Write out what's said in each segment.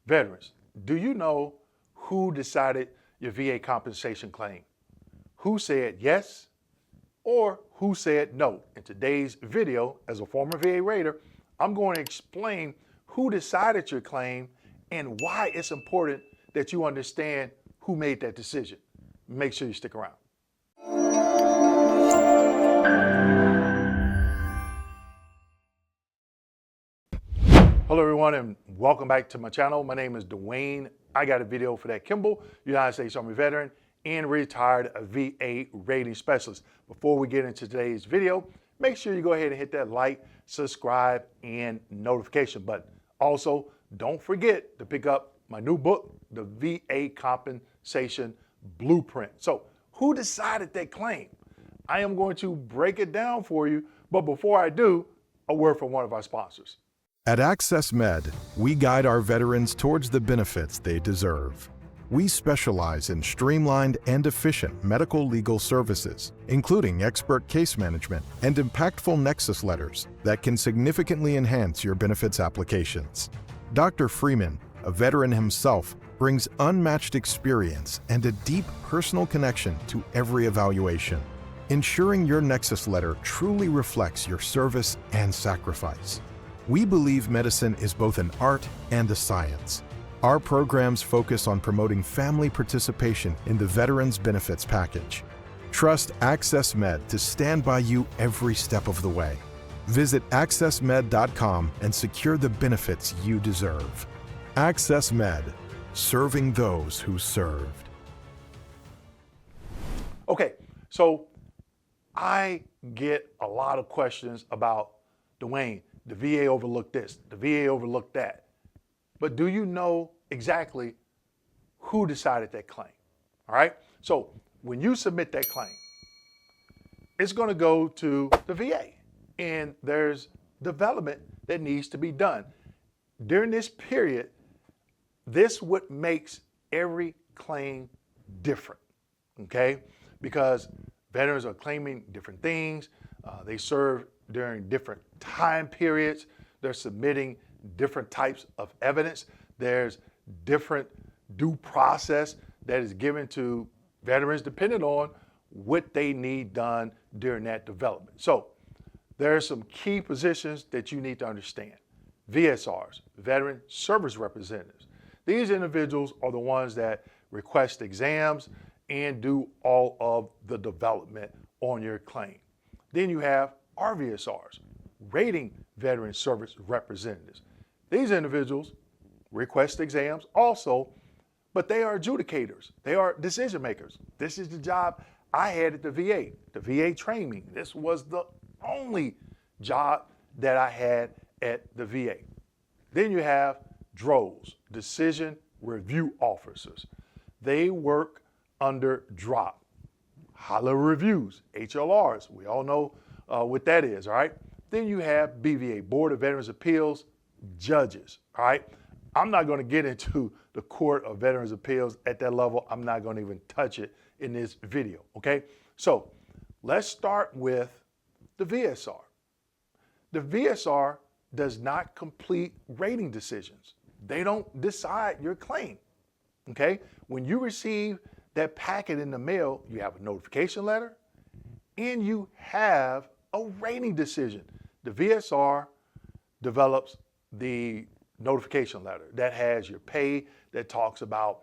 Veterans, do you know who decided your VA compensation claim? Who said yes or who said no? In today's video, as a former VA Raider, I'm going to explain who decided your claim and why it's important that you understand who made that decision. Make sure you stick around. Hello everyone and welcome back to my channel. My name is Dwayne. I got a video for that Kimball, United States Army veteran and retired VA rating specialist. Before we get into today's video, make sure you go ahead and hit that like, subscribe, and notification button. Also, don't forget to pick up my new book, The VA Compensation Blueprint. So, who decided that claim? I am going to break it down for you, but before I do, a word from one of our sponsors. At Access Med, we guide our veterans towards the benefits they deserve. We specialize in streamlined and efficient medical legal services, including expert case management and impactful Nexus Letters that can significantly enhance your benefits applications. Dr. Freeman, a veteran himself, brings unmatched experience and a deep personal connection to every evaluation, ensuring your Nexus Letter truly reflects your service and sacrifice. We believe medicine is both an art and a science. Our programs focus on promoting family participation in the Veterans Benefits Package. Trust Access Med to stand by you every step of the way. Visit accessmed.com and secure the benefits you deserve. Access Med, serving those who served. Okay, so I get a lot of questions about, Dwayne, the VA overlooked this, the VA overlooked that. But do you know exactly who decided that claim? All right, so when you submit that claim, it's going to go to the VA, and there's development that needs to be done. During this period, this what makes every claim different, okay? Because veterans are claiming different things. They serve during different time periods. They're submitting different types of evidence. There's different due process that is given to veterans depending on what they need done during that development. So there are some key positions that you need to understand. VSRs, Veteran Service Representatives. These individuals are the ones that request exams and do all of the development on your claim. Then you have RVSRs, Rating Veteran Service Representatives. These individuals request exams also, but they are adjudicators. They are decision makers. This is the job I had at the VA. The VA trained me. This was the only job that I had at the VA. Then you have DROs, Decision Review Officers. They work under DROP. HALA reviews, HLRs. We all know what that is, all right? Then you have BVA, Board of Veterans Appeals, judges, all right? I'm not going to get into the Court of Veterans Appeals at that level. I'm not going to even touch it in this video, okay? So let's start with the VSR. The VSR does not complete rating decisions. They don't decide your claim, okay? When you receive that packet in the mail, you have a notification letter and you have a rating decision. The VSR develops the notification letter that has your pay, that talks about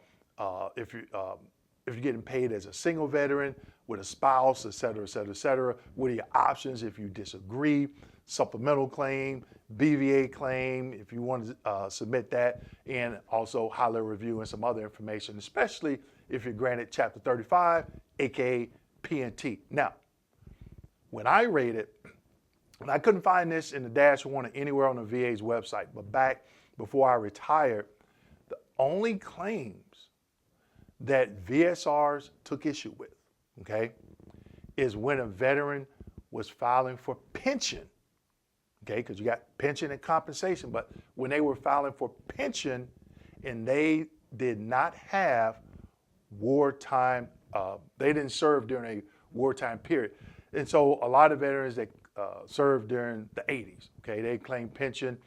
if you're getting paid as a single veteran, with a spouse, et cetera, et cetera, et cetera. What are your options if you disagree? Supplemental claim, BVA claim, if you want to submit that, and also HALA review and some other information, especially if you're granted Chapter 35, aka PNT. Now, when I rated, and I couldn't find this in the -1 or anywhere on the VA's website, but back before I retired, the only claims that VSRs took issue with, okay, is when a veteran was filing for pension, okay, because you got pension and compensation, but when they were filing for pension and they did not have wartime, they didn't serve during a wartime period. And so a lot of veterans that served during the 80s, okay, they claimed pension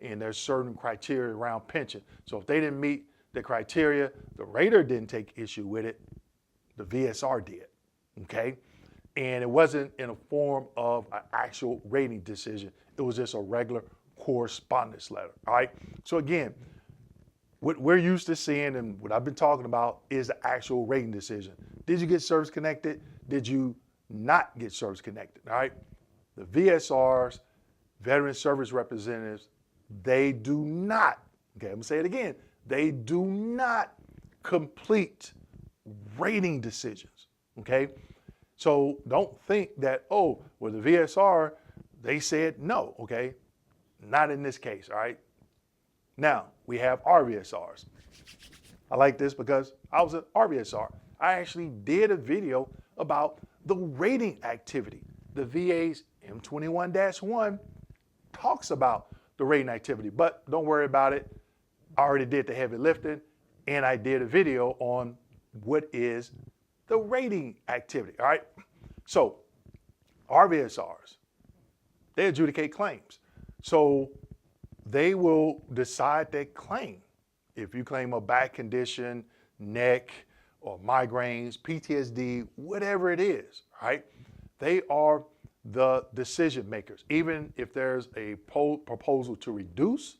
and there's certain criteria around pension. So if they didn't meet the criteria, the rater didn't take issue with it, the VSR did, okay? And it wasn't in a form of an actual rating decision. It was just a regular correspondence letter, all right? So again, what we're used to seeing and what I've been talking about is the actual rating decision. Did you get service connected? Did you not get service connected, all right? The VSRs, veteran service representatives, they do not, okay, I'm gonna say it again, they do not complete rating decisions, okay? So don't think that, oh, well, the VSR, they said no, okay? Not in this case, all right? Now, we have RVSRs. I like this because I was an RVSR. I actually did a video about the rating activity. The VA's M21-1 talks about the rating activity, but don't worry about it. I already did the heavy lifting, and I did a video on what is the rating activity, all right? So RVSRs, they adjudicate claims. So they will decide that claim. If you claim a back condition, neck, or migraines, PTSD, whatever it is, right? They are the decision makers. Even if there's a proposal to reduce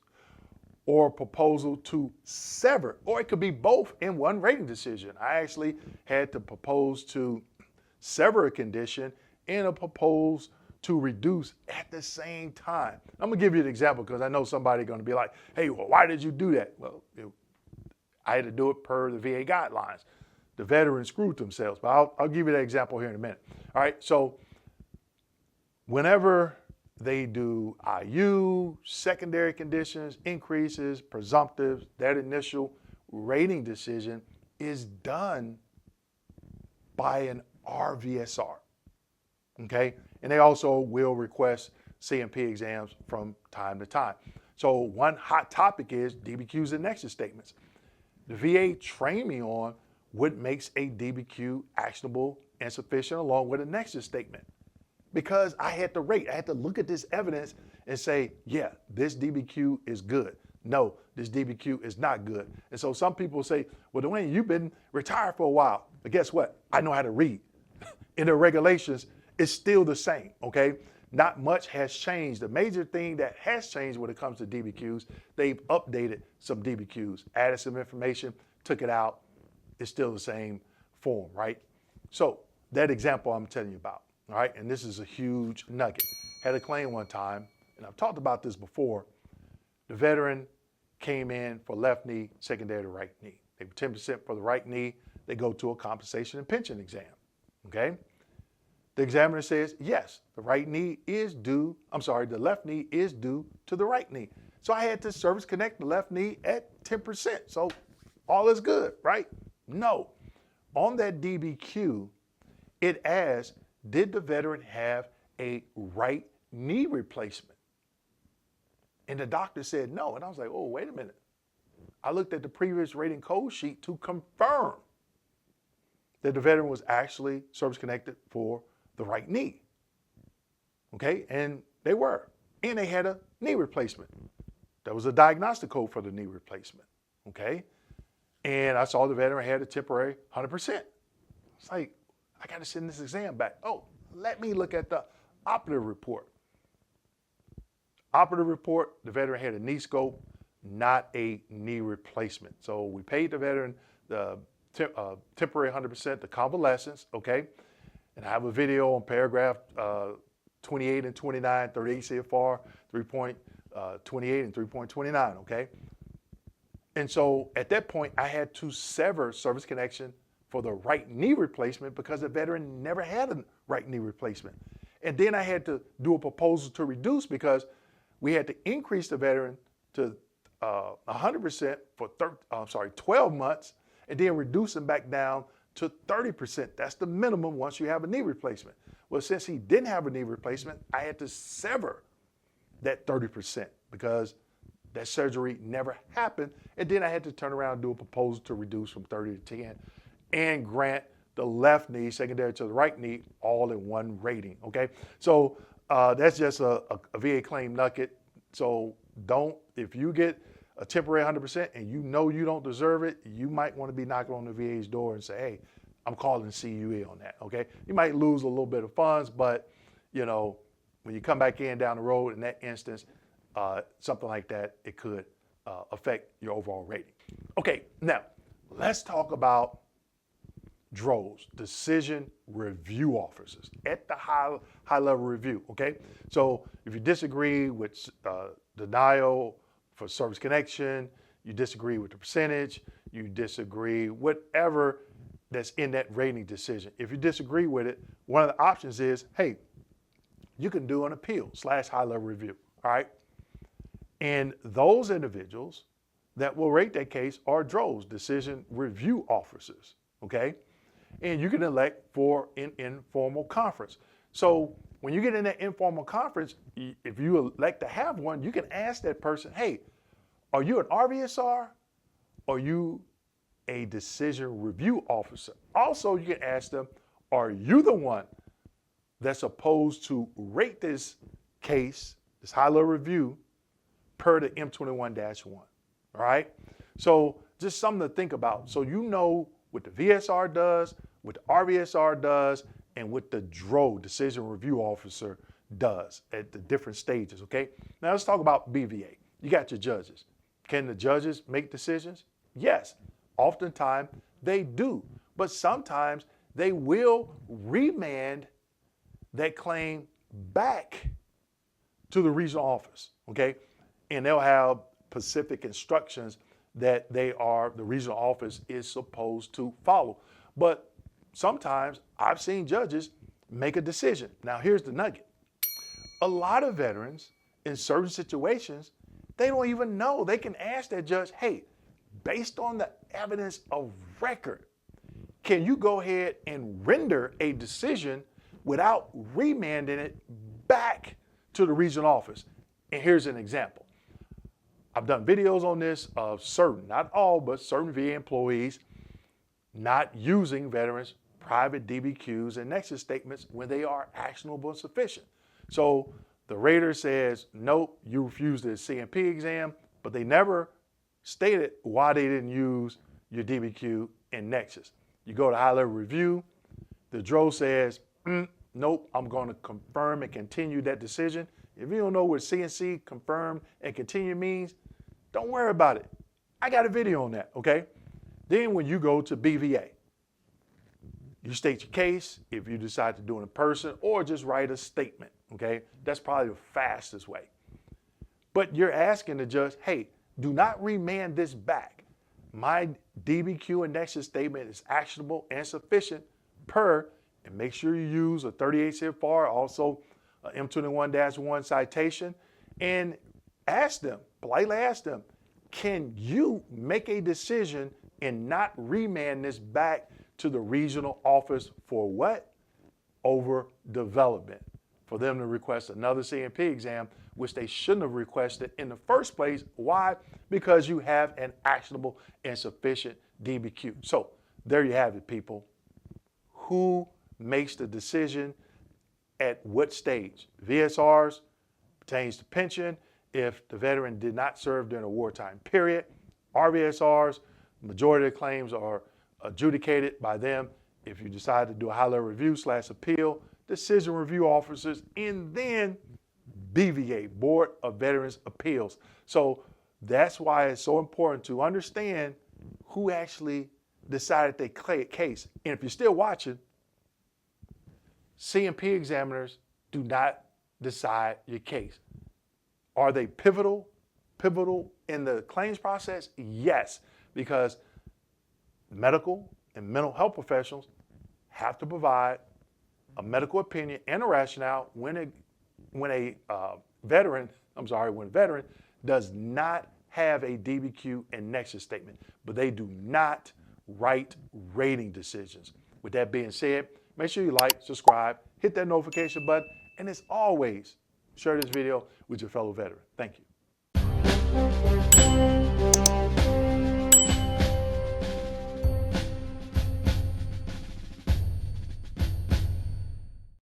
or a proposal to sever, or it could be both in one rating decision. I actually had to propose to sever a condition and a propose to reduce at the same time. I'm gonna give you an example because I know somebody's gonna be like, hey, well, why did you do that? Well, I had to do it per the VA guidelines. The veterans screwed themselves, but I'll give you that example here in a minute. All right, so whenever they do IU, secondary conditions, increases, presumptives, that initial rating decision is done by an RVSR, okay? And they also will request CMP exams from time to time. So one hot topic is DBQs and Nexus statements. The VA trained me on what makes a DBQ actionable and sufficient along with a Nexus statement. Because I had to rate, I had to look at this evidence and say, yeah, this DBQ is good. No, this DBQ is not good. And so some people say, well, Dwayne, you've been retired for a while. But guess what? I know how to read. In the regulations, it's still the same, okay? Not much has changed. The major thing that has changed when it comes to DBQs, they've updated some DBQs, added some information, took it out. It's still the same form, right? So that example I'm telling you about, all right? And this is a huge nugget. Had a claim one time, and I've talked about this before. The veteran came in for left knee, secondary to right knee. They were 10% for the right knee. They go to a compensation and pension exam, okay? The examiner says, yes, the left knee is due to the right knee. So I had to service connect the left knee at 10%. So all is good, right? No. On that DBQ, it asks, did the veteran have a right knee replacement? And the doctor said no. And I was like, oh, wait a minute. I looked at the previous rating code sheet to confirm that the veteran was actually service connected for the right knee. Okay, and they were. And they had a knee replacement. There was a diagnostic code for the knee replacement. Okay, and I saw the veteran had a temporary 100%. It's like, I got to send this exam back. Oh, let me look at the operative report. Operative report, the veteran had a knee scope, not a knee replacement. So we paid the veteran the temporary 100%, the convalescence, okay? And I have a video on paragraph 28 and 29, 38 CFR 3.28 and 3.29, okay? And so at that point, I had to sever service connection for the right knee replacement because the veteran never had a right knee replacement. And then I had to do a proposal to reduce because we had to increase the veteran to 100% for 12 months and then reduce him back down to 30%. That's the minimum once you have a knee replacement. Well, since he didn't have a knee replacement, I had to sever that 30% because that surgery never happened. And then I had to turn around and do a proposal to reduce from 30 to 10 and grant the left knee secondary to the right knee all in one rating, okay? So that's just a VA claim nugget. So if you get a temporary 100% and you know you don't deserve it, you might want to be knocking on the VA's door and say, hey, I'm calling CUE on that, okay? You might lose a little bit of funds, but when you come back in down the road in that instance, something like that, it could affect your overall rating. Okay, now let's talk about DROs, decision review officers, at the high level review, okay? So if you disagree with denial for service connection, you disagree with the percentage, you disagree, whatever that's in that rating decision. If you disagree with it, one of the options is, hey, you can do an appeal / high level review, all right? And those individuals that will rate that case are DROs, decision review officers, okay? And you can elect for an informal conference. So when you get in that informal conference, if you elect to have one, you can ask that person, hey, are you an RVSR? Are you a decision review officer? Also, you can ask them, are you the one that's supposed to rate this case, this high-level review, per the M21-1, all right? So just something to think about. So you know what the VSR does, what the RVSR does, and what the DRO, decision review officer, does at the different stages, okay? Now let's talk about BVA. You got your judges. Can the judges make decisions? Yes, oftentimes they do, but sometimes they will remand that claim back to the regional office, okay? And they'll have specific instructions that the regional office is supposed to follow. But sometimes I've seen judges make a decision. Now here's the nugget. A lot of veterans in certain situations, they don't even know. They can ask that judge, hey, based on the evidence of record, can you go ahead and render a decision without remanding it back to the regional office? And here's an example. I've done videos on this of certain, not all, but certain VA employees not using veterans' private DBQs and Nexus statements when they are actionable and sufficient. So the rater says, nope, you refused the CMP exam, but they never stated why they didn't use your DBQ and Nexus. You go to high-level review, the DRO says, nope, I'm going to confirm and continue that decision. If you don't know what CNC, confirm, and continue means, don't worry about it. I got a video on that, okay? Then when you go to BVA, you state your case if you decide to do it in person or just write a statement, okay? That's probably the fastest way. But you're asking the judge, hey, do not remand this back. My DBQ and Nexus statement is actionable and sufficient per, and make sure you use a 38 CFR, also a M21-1 citation, and ask them, politely ask them, can you make a decision and not remand this back to the regional office for what? Over development. For them to request another CMP exam, which they shouldn't have requested in the first place. Why? Because you have an actionable and sufficient DBQ. So there you have it, people. Who makes the decision at what stage? VSRs pertains to pension if the veteran did not serve during a wartime period. RVSRs, majority of the claims are adjudicated by them if you decide to do a high-level review / appeal, decision review officers, and then BVA, Board of Veterans Appeals. So that's why it's so important to understand who actually decided their case. And if you're still watching, CMP examiners do not decide your case. Are they pivotal in the claims process? Yes, because medical and mental health professionals have to provide a medical opinion and a rationale when a veteran does not have a DBQ and Nexus statement, but they do not write rating decisions. With that being said, make sure you like, subscribe, hit that notification button, and as always, share this video with your fellow veteran. Thank you.